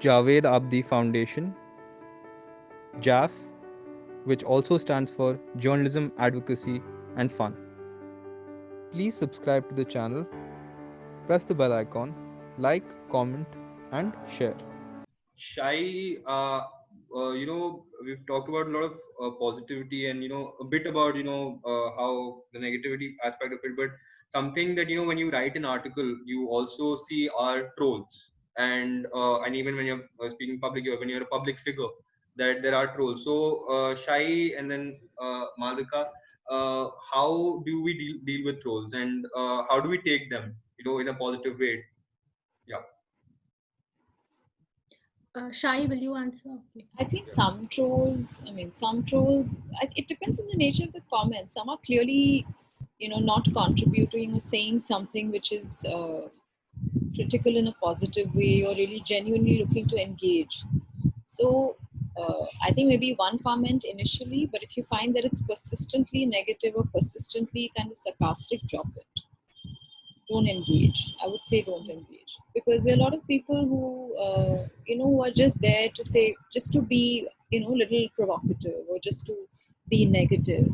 Javed Abdi Foundation, JAF, which also stands for Journalism, Advocacy and Fun. Please subscribe to the channel, press the bell icon, like, comment, and share. Shy, we've talked about a lot of positivity and a bit about how the negativity aspect of it. But something that when you write an article, you also see are trolls, and even when you're speaking public, when you're a public figure, that there are trolls. So Shy and then Malika, how do we deal with trolls, and how do we take them, in a positive way? Yeah. Shai, will you answer? Okay. I think some trolls, it depends on the nature of the comments. Some are clearly, not contributing or saying something which is critical in a positive way or really genuinely looking to engage. So I think maybe one comment initially, but if you find that it's persistently negative or persistently kind of sarcastic, drop it. Don't engage. I would say don't engage, because there are a lot of people who who are just there to say, just to be little provocative or just to be negative,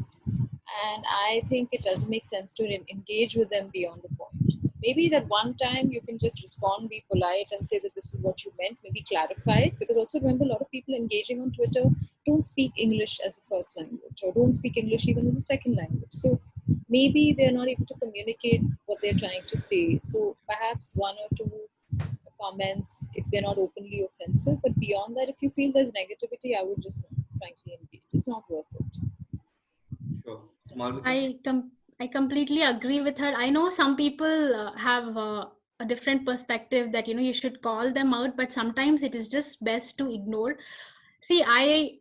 and I think it doesn't make sense to engage with them beyond the point. Maybe that one time you can just respond, be polite, and say that this is what you meant. Maybe clarify it, because also remember, a lot of people engaging on Twitter don't speak English as a first language or don't speak English even as a second language. So maybe they're not able to communicate what they're trying to say. So perhaps one or two comments, if they're not openly offensive, but beyond that, if you feel there's negativity, I would just frankly engage. It's not worth it. Sure. Malvika? I completely agree with her. I know some people have a different perspective that you should call them out, but sometimes it is just best to ignore. See,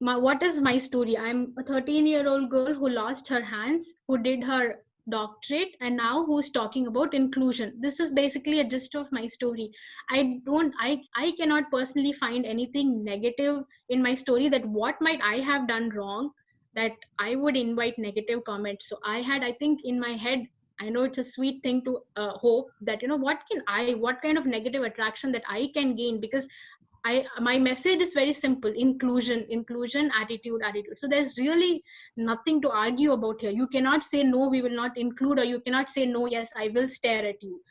what is my story? I'm a 13-year-old girl who lost her hands, who did her doctorate, and now who's talking about inclusion. This is basically a gist of my story. I cannot personally find anything negative in my story, that what might I have done wrong that I would invite negative comments. So I think in my head, I know it's a sweet thing to hope that what kind of negative attraction that I can gain, because my message is very simple: inclusion, attitude. So there's really nothing to argue about here. You cannot say no, we will not include, or you cannot say no, yes, I will stare at you.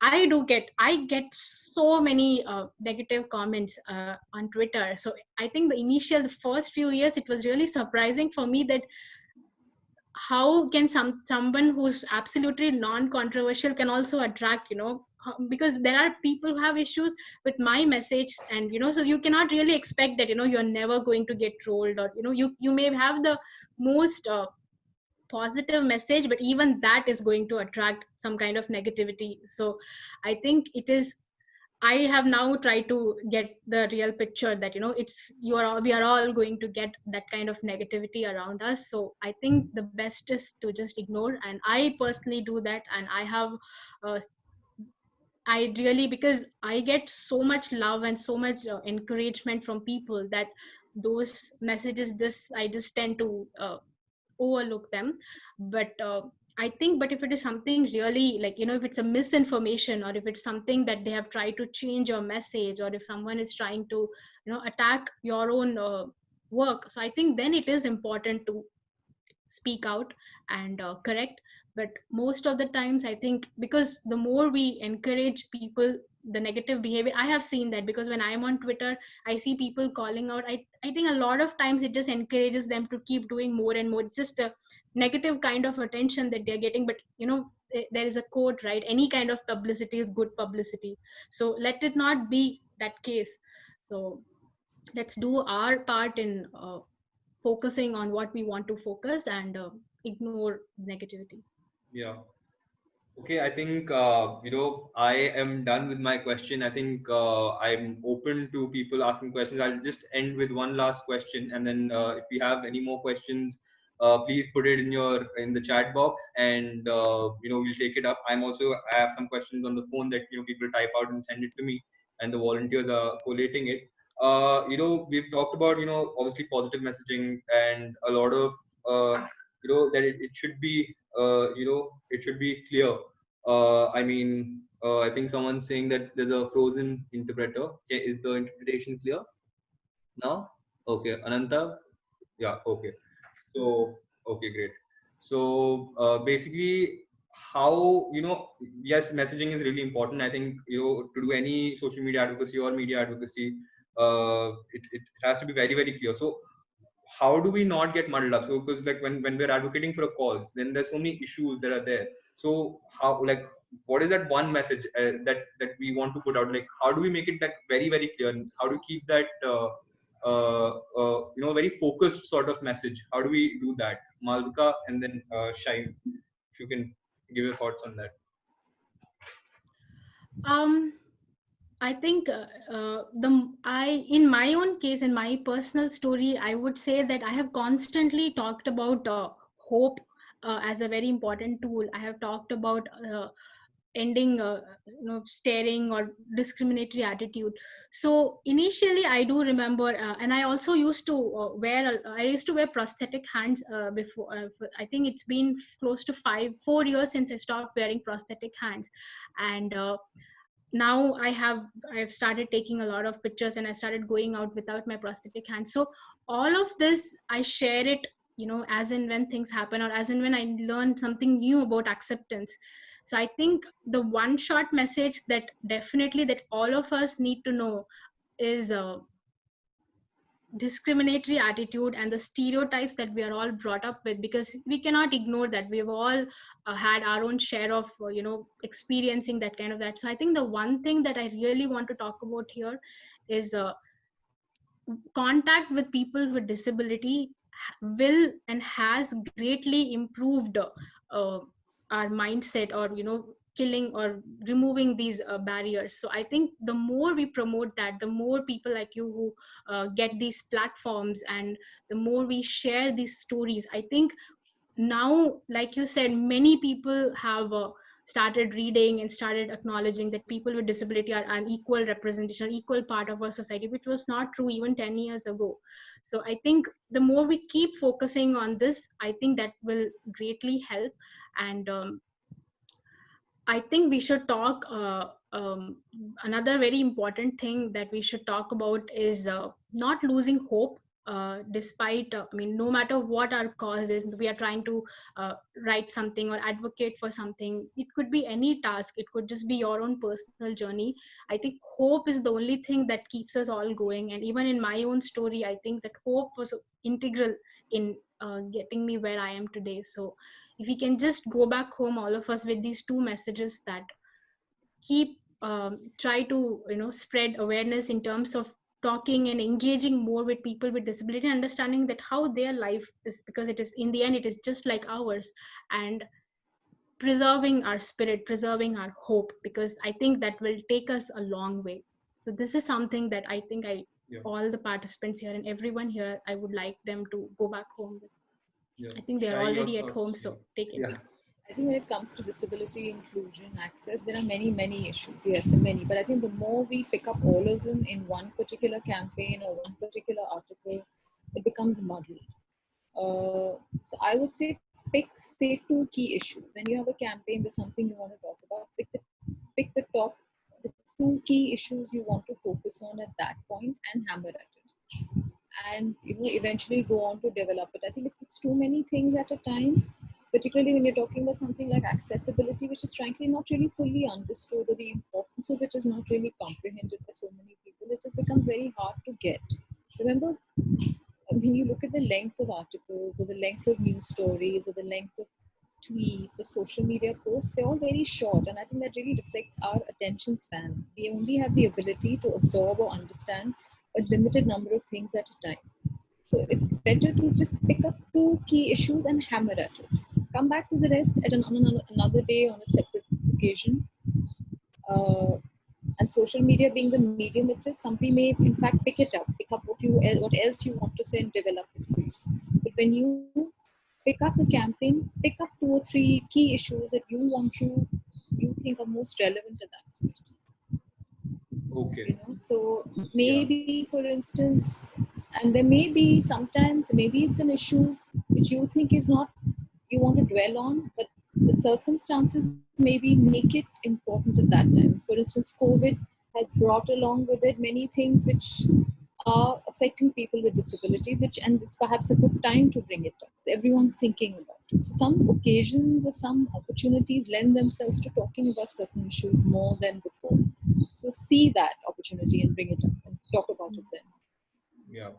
I get so many negative comments on Twitter. So I think the first few years, it was really surprising for me that how can someone who's absolutely non-controversial can also attract, because there are people who have issues with my message, and so you cannot really expect that you're never going to get trolled, or you may have the most positive message, but even that is going to attract some kind of negativity. So I think I have now tried to get the real picture that we are all going to get that kind of negativity around us. So I think the best is to just ignore, and I personally do that. And uh, I really, because I get so much love and so much encouragement from people, that those messages, I just tend to overlook them. But I think, but if it is something really, like if it's a misinformation, or if it's something that they have tried to change your message, or if someone is trying to attack your own work, so I think then it is important to speak out and correct. But most of the times, I think, because the more we encourage people, the negative behavior, I have seen that, because when I'm on Twitter, I see people calling out. I think a lot of times it just encourages them to keep doing more and more. It's just a negative kind of attention that they're getting. But there is a quote, right? Any kind of publicity is good publicity. So let it not be that case. So let's do our part in focusing on what we want to focus, and ignore negativity. Yeah. Okay, I think I am done with my question. I think I'm open to people asking questions. I'll just end with one last question, and then if you have any more questions, please put it in the chat box, and we'll take it up. I have some questions on the phone that people type out and send it to me, and the volunteers are collating it. We've talked about obviously positive messaging, and a lot of that it should be it should be clear. I mean, I think someone's saying that there's a frozen interpreter. Okay, is the interpretation clear now? Okay, Ananta. Yeah. Okay. So okay, great. So basically, how yes, messaging is really important. I think to do any social media advocacy or media advocacy, it has to be very very clear. So how do we not get muddled up? So because like when we're advocating for a cause, then there's so many issues that are there. So how, like, what is that one message that we want to put out? Like, how do we make it like very very clear? And how do we keep that very focused sort of message? How do we do that? Malvika and then Shaim, if you can give your thoughts on that. I think in my own case, in my personal story, I would say that I have constantly talked about hope as a very important tool. I have talked about ending staring or discriminatory attitude. So initially I do remember, and I also used to wear prosthetic hands before. I think it's been close to 4 years since I stopped wearing prosthetic hands. And now I've started taking a lot of pictures, and I started going out without my prosthetic hands. So all of this, I share it as and when things happen, or as and when I learn something new about acceptance. So I think the one short message that definitely that all of us need to know is discriminatory attitude and the stereotypes that we are all brought up with, because we cannot ignore that. We've all had our own share of experiencing that kind of that. So I think the one thing that I really want to talk about here is contact with people with disability will and has greatly improved our mindset, or killing or removing these barriers. So I think the more we promote that, the more people like you who get these platforms, and the more we share these stories, I think now, like you said, many people have started reading and started acknowledging that people with disability are an equal representation, equal part of our society, which was not true even 10 years ago. So I think the more we keep focusing on this, I think that will greatly help. And I think we should talk. Another very important thing that we should talk about is not losing hope. Despite, no matter what our cause is, we are trying to write something or advocate for something. It could be any task. It could just be your own personal journey. I think hope is the only thing that keeps us all going. And even in my own story, I think that hope was integral in getting me where I am today. So if we can just go back home, all of us, with these two messages, that keep try to spread awareness in terms of talking and engaging more with people with disability, understanding that how their life is, because it is, in the end, it is just like ours, and preserving our spirit, preserving our hope, because I think that will take us a long way. So this is something that I think all the participants here and everyone here, I would like them to go back home with. I think they're already at home, so take it. I think when it comes to disability inclusion, access, there are many issues. Yes, there are many. But I think the more we pick up all of them in one particular campaign or one particular article, it becomes muddled. So I would say say 2 key issues. When you have a campaign, there's something you want to talk about, pick the 2 key issues you want to focus on at that point and hammer at it. And eventually go on to develop it. I think if it's too many things at a time, particularly when you're talking about something like accessibility, which is frankly not really fully understood, or the importance of it is not really comprehended by so many people, it just becomes very hard to get. Remember, when you look at the length of articles, or the length of news stories, or the length of tweets or social media posts, they're all very short, and I think that really reflects our attention span. We only have the ability to absorb or understand a limited number of things at a time. So it's better to just pick up 2 key issues and hammer at it. Come back to the rest at another day on a separate occasion. And social media being the medium it is, somebody may in fact pick it up, pick up what else you want to say and develop it for you. But when you pick up a campaign, pick up 2 or 3 key issues that you think are most relevant to that. Okay. So maybe, for instance, and there may be sometimes, maybe it's an issue which you think is not, you want to dwell on, but the circumstances maybe make it important at that time. For instance, COVID has brought along with it many things which are affecting people with disabilities, and it's perhaps a good time to bring it up. Everyone's thinking about it. So some occasions or some opportunities lend themselves to talking about certain issues more than before. So see that opportunity and bring it up and talk about it then. Yeah.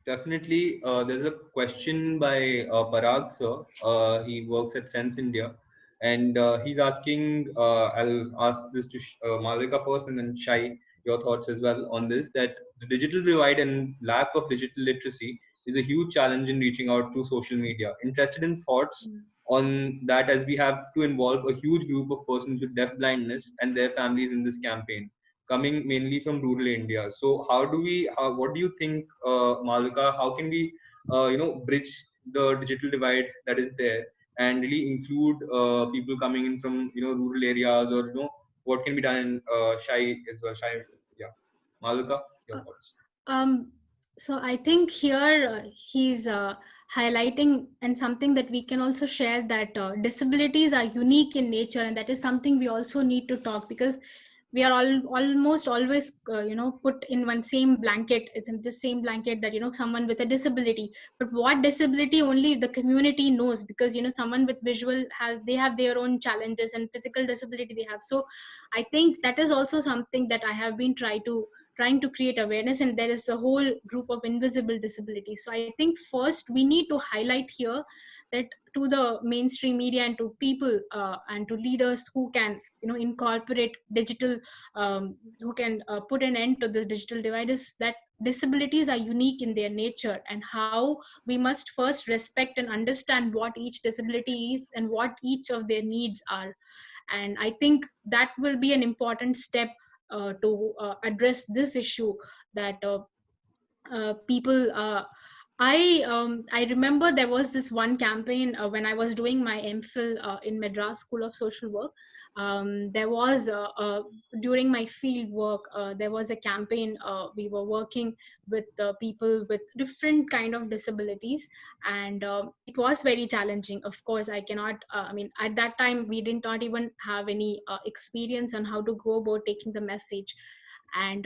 Definitely. There's a question by Parag sir. He works at Sense India, and he's asking. I'll ask this to Malvika first, and then Shai, your thoughts as well on this. That the digital divide and lack of digital literacy is a huge challenge in reaching out to social media. Interested in thoughts on that, as we have to involve a huge group of persons with deaf blindness and their families in this campaign, coming mainly from rural India. So what do you think, Malvika, how can we, bridge the digital divide that is there and really include people coming in from, rural areas, or, what can be done in Shai as well? Shai, yeah. Malvika, your thoughts. So I think here he's highlighting, and something that we can also share, that disabilities are unique in nature, and that is something we also need to talk, because we are almost always put in one same blanket. It's in the same blanket that someone with a disability, but what disability only the community knows, because someone with visual they have their own challenges, and physical disability they have. So I think that is also something that I have been trying to create awareness, and there is a whole group of invisible disabilities. So I think first we need to highlight here that to the mainstream media and to people and to leaders who can incorporate digital, who can put an end to this digital divide, is that disabilities are unique in their nature, and how we must first respect and understand what each disability is and what each of their needs are. And I think that will be an important step to address this issue, that people I remember there was this one campaign when I was doing my MPhil in Madras School of Social Work. There was during my field work there was a campaign. We were working with people with different kind of disabilities, and it was very challenging. Of course, I cannot at that time we did not even have any experience on how to go about taking the message, and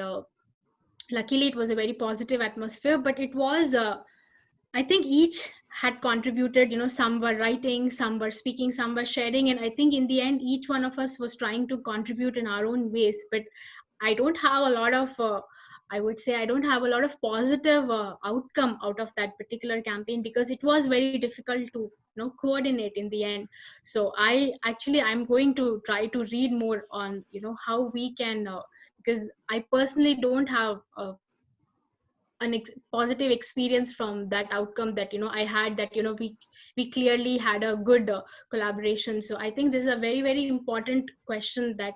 luckily it was a very positive atmosphere. But it was I think each had contributed, some were writing, some were speaking, some were sharing, and I think in the end each one of us was trying to contribute in our own ways. But I don't have a lot of I would say I don't have a lot of positive outcome out of that particular campaign, because it was very difficult to coordinate in the end. So I'm going to try to read more on how we can because I personally don't have positive experience from that outcome that I had, that we clearly had a good collaboration. So I think this is a very, very important question that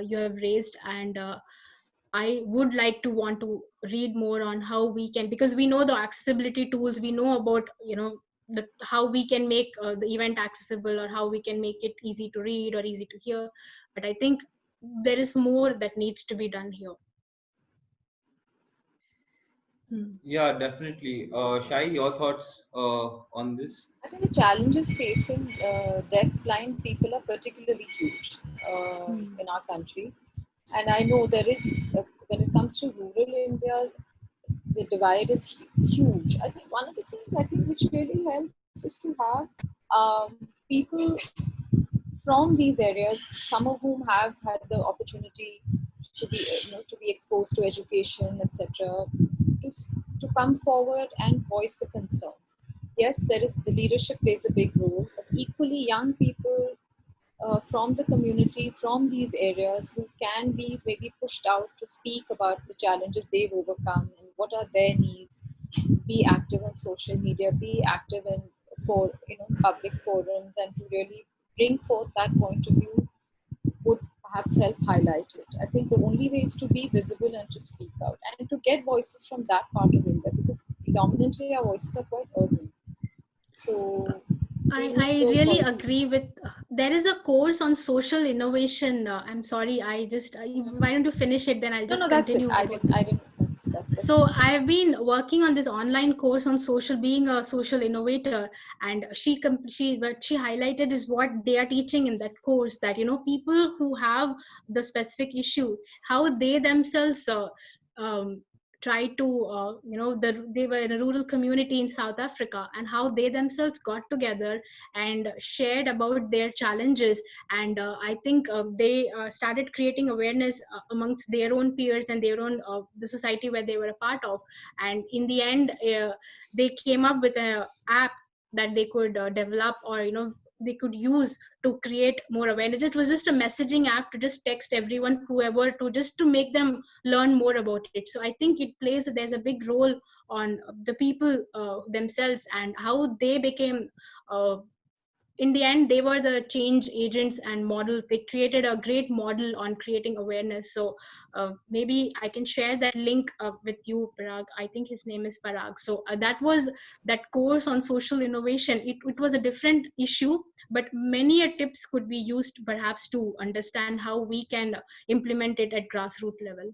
you have raised, and I would like to want to read more on how we can, because we know the accessibility tools, we know about how we can make the event accessible, or how we can make it easy to read or easy to hear. But I think there is more that needs to be done here. Yeah, definitely. Shai, your thoughts on this? I think the challenges facing deaf, blind people are particularly huge in our country. And I know there is, when it comes to rural India, the divide is huge. I think one of the things which really helps is to have people from these areas, some of whom have had the opportunity to be exposed to education, etc., to come forward and voice the concerns. Yes, the leadership plays a big role, but equally young people from the community, from these areas, who can be maybe pushed out to speak about the challenges they've overcome and what are their needs. Be active on social media, be active in public forums, and to really bring forth that point of view would perhaps help highlight it. I think the only way is to be visible and to speak out and to get voices from that part of India, because predominantly our voices are quite urban. So I really agree with there is a course on social innovation. I'm sorry, why don't you finish it, then I'll just continue. That's it. I didn't. That's So I've been working on this online course on being a social innovator, and what she highlighted is what they are teaching in that course, that people who have the specific issue, how they themselves um, try to they were in a rural community in South Africa, and how they themselves got together and shared about their challenges. And I think they started creating awareness amongst their own peers and their own the society where they were a part of. And in the end, they came up with a app that they could develop, or they could use to create more awareness. It was just a messaging app to just text everyone, whoever, to just to make them learn more about it. So I think there's a big role on the people themselves, and how they became in the end, they were the change agents and model. They created a great model on creating awareness. So maybe I can share that link with you, Parag. I think his name is Parag. So that was that course on social innovation. It was a different issue, but many tips could be used perhaps to understand how we can implement it at grassroots level.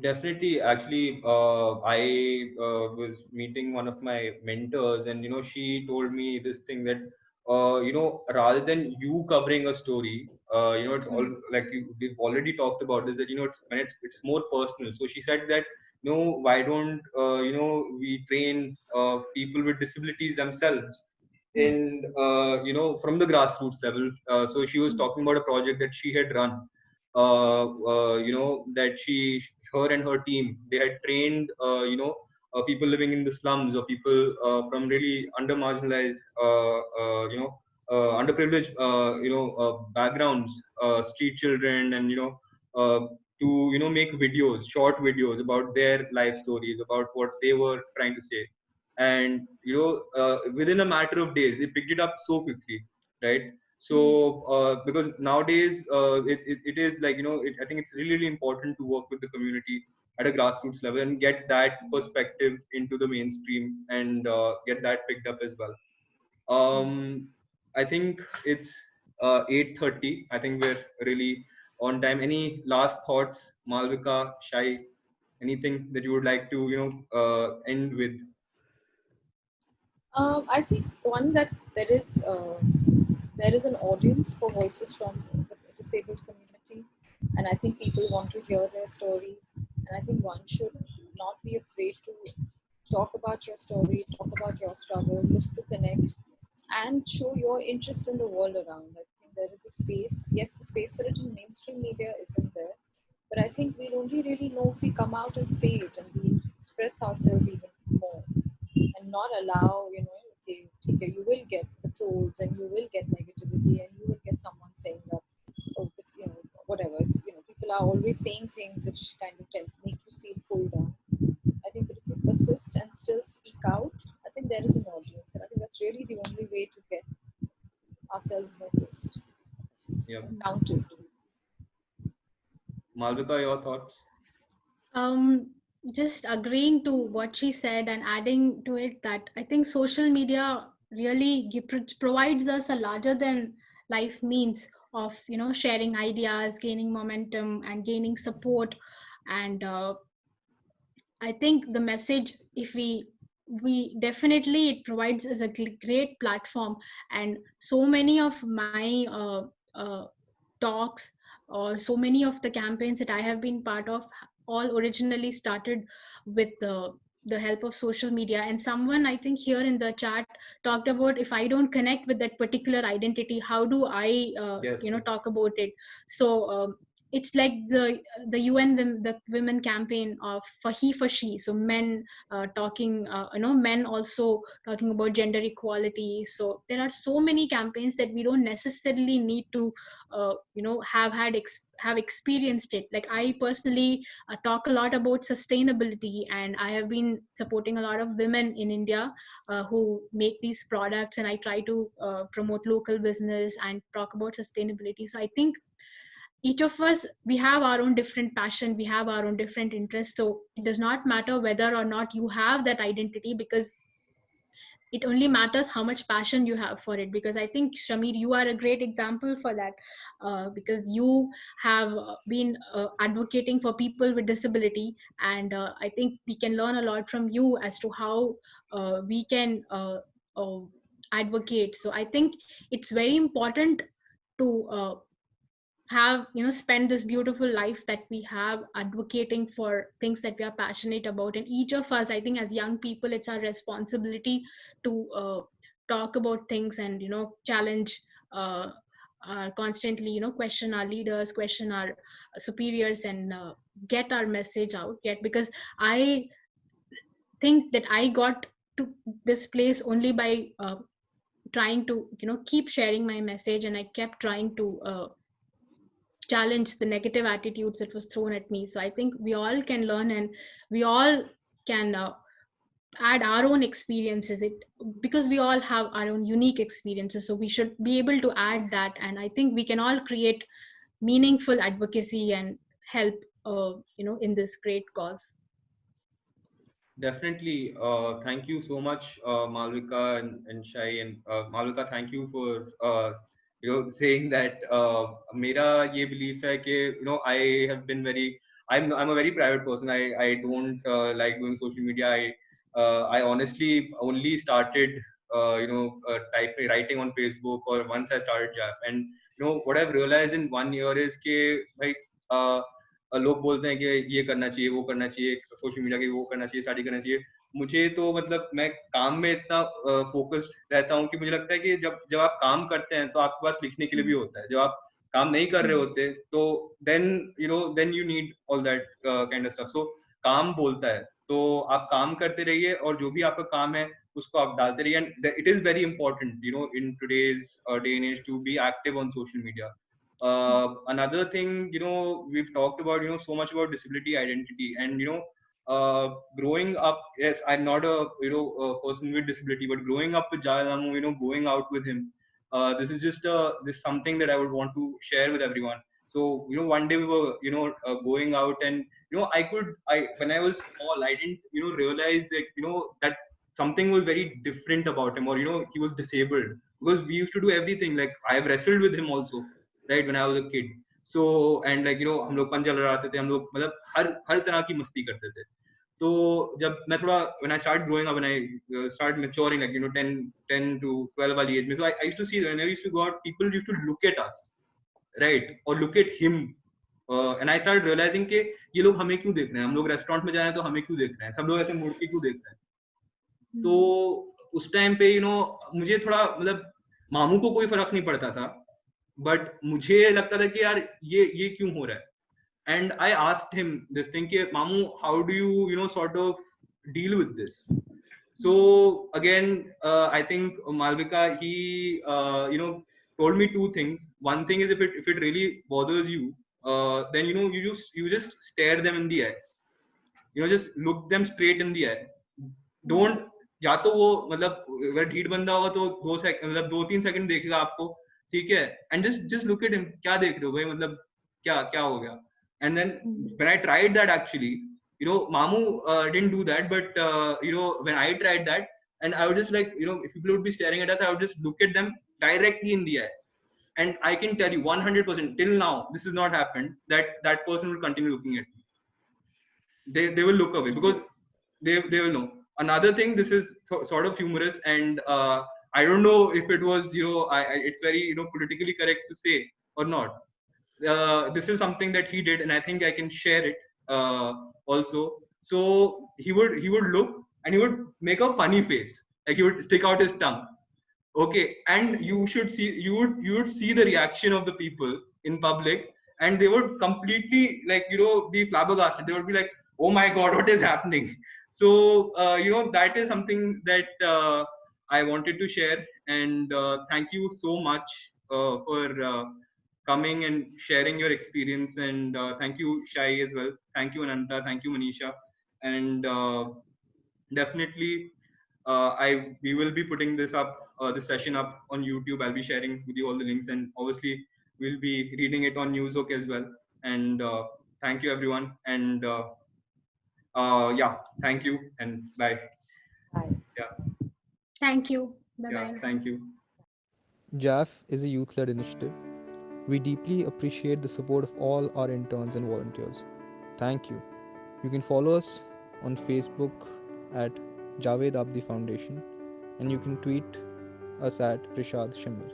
Definitely. Actually, I was meeting one of my mentors, and she told me this thing that rather than you covering a story, it's all like we've already talked about this, that it's more personal. So she said that why don't we train people with disabilities themselves in from the grassroots level. So she was talking about a project that she had run. That her and her team, they had trained people living in the slums, or people from really under marginalized underprivileged backgrounds, street children, and to make videos, short videos about their life stories, about what they were trying to say. And within a matter of days, they picked it up so quickly, right? So because nowadays it is like I think it's really, really important to work with the community at a grassroots level and get that perspective into the mainstream, and get that picked up as well. I think it's 8:30. I think we're really on time. Any last thoughts, Malvika, Shai? Anything that you would like to end with? I think one, that there is an audience for voices from the disabled community, and I think people want to hear their stories. And I think one should not be afraid to talk about your story, talk about your struggle, look to connect, and show your interest in the world around. I think there is a space. Yes, the space for it in mainstream media isn't there, but I think we'll only really know if we come out and say it, and we express ourselves even more, and not allow, okay, you will get the trolls, and you will get negativity, and you will get someone saying that, oh, this, whatever. It's, people are always saying things which kind of make you feel pulled down. I think, but if you persist and still speak out, I think there is an audience, and I think that's really the only way to get ourselves noticed, Yeah. counted. Malvika, your thoughts? Just agreeing to what she said and adding to it that I think social media really provides us a larger than life means of sharing ideas, gaining momentum, and gaining support. And I think the message, if we definitely, it provides us a great platform. And so many of my talks, or so many of the campaigns that I have been part of, all originally started with the help of social media. And someone, I think here in the chat, talked about, if I don't connect with that particular identity, how do I Yes. talk about it? So it's like the UN the women campaign of for he for she. So men talking, men also talking about gender equality. So there are so many campaigns that we don't necessarily need to have experienced it. Like I personally talk a lot about sustainability, and I have been supporting a lot of women in India who make these products, and I try to promote local business and talk about sustainability. So I think each of us, we have our own different passion, we have our own different interests. So it does not matter whether or not you have that identity, because it only matters how much passion you have for it. Because I think, Shramir, you are a great example for that, because you have been advocating for people with disability, and I think we can learn a lot from you as to how we can advocate. So I think it's very important to have, spend this beautiful life that we have advocating for things that we are passionate about. And each of us, I think, as young people, it's our responsibility to talk about things and challenge, constantly question our leaders, question our superiors, and get our message out. Because I think that I got to this place only by trying to keep sharing my message, and I kept trying to challenge the negative attitudes that was thrown at me. So I think we all can learn, and we all can add our own experiences, because we all have our own unique experiences, so we should be able to add that. And I think we can all create meaningful advocacy and help in this great cause. Definitely. Thank you so much, Malvika and Shai. And Malvika, thank you for saying that. मेरा ये belief है कि I have been very. I'm a very private person. I don't like doing social media. I honestly only started writing on Facebook, or once I started JAF. And what I've realized in 1 year is कि भाई लोग बोलते हैं कि ये करना चाहिए, वो करना चाहिए, सोशल मीडिया के वो करना चाहिए, स्टडी करना चाहिए. मुझे तो मतलब मैं काम में इतना फोकस्ड रहता हूँ कि मुझे लगता है कि जब आप काम करते हैं तो आपके पास लिखने के लिए भी होता है. जब आप काम नहीं कर रहे होते तो then you need all that kind of stuff. So काम बोलता है, तो आप काम करते रहिए, और जो भी आपका काम है उसको आप डालते रहिए. And it is very important in today's day and age to be active on social media. Another thing, we've talked about so much about disability identity. And growing up, yes, I'm not a a person with disability, but growing up with Jayalamu, going out with him, this is just this something that I would want to share with everyone. So one day we were going out, and I when I was small, I didn't realize that that something was very different about him, or he was disabled, because we used to do everything. Like, I've wrestled with him also, right, when I was a kid. So, and like हम लोग पंजा लड़ाते थे, हम लोग मतलब हर तरह की मस्ती करते थे. तो जब मैं थोड़ा when I started growing up, when I started maturing, like 10 to 12 वाली age में, so I used to see, when I used to go out, people used to look at us, right, or look at him, and I started realizing कि ये लोग हमें क्यों देख रहे हैं, हम लोग रेस्टोरेंट में जा रहे हैं तो हमें क्यों देख रहे हैं, सब लोग ऐसे मुड़ के क्यों देख रहे हैं. तो उस टाइम पे मुझे थोड़ा मतलब मामू को कोई फर्क नहीं पड़ता था, बट मुझे लगता था कि यार ये क्यों हो रहा है. And I asked him this thing कि मामू, how do you sort of deal with this? So again, I think Malvika, he told me two things. One thing is, if it really bothers you, then you just stare them in the eye. Just look them straight in the eye. Don't, या तो वो मतलब अगर ढीठ बंदा होगा तो 2-3 second देखेगा आपको, ठीक है, and just look at him, क्या देख रहे हो भाई, मतलब क्या हो गया. And then when I tried that, actually, Mamu didn't do that, but when I tried that, and I would just like, if people would be staring at us, I would just look at them directly in the eye. And I can tell you 100%, till now, this has not happened, that person will continue looking at me. They will look away, because they will know. Another thing, this is sort of humorous, and I don't know if it was it's very politically correct to say or not. This is something that he did, and I think I can share it also. So he would look, and he would make a funny face, like he would stick out his tongue. Okay, and you would see the reaction of the people in public, and they would completely like be flabbergasted. They would be like, oh my god, what is happening? So that is something that I wanted to share. And thank you so much for coming and sharing your experience. And thank you, Shai, as well. Thank you, Ananta. Thank you, Manisha. And definitely we will be putting this session up on YouTube. I'll be sharing with you all the links, and obviously we'll be reading it on Newshook as well. And thank you, everyone. And yeah, thank you, and bye. Bye. Yeah. Thank you. Bye Yeah, bye. thank you. JAF is a youth led initiative. We deeply appreciate the support of all our interns and volunteers. Thank you. You can follow us on Facebook at Javed Abdi Foundation, and you can tweet us at Rishad Shamir.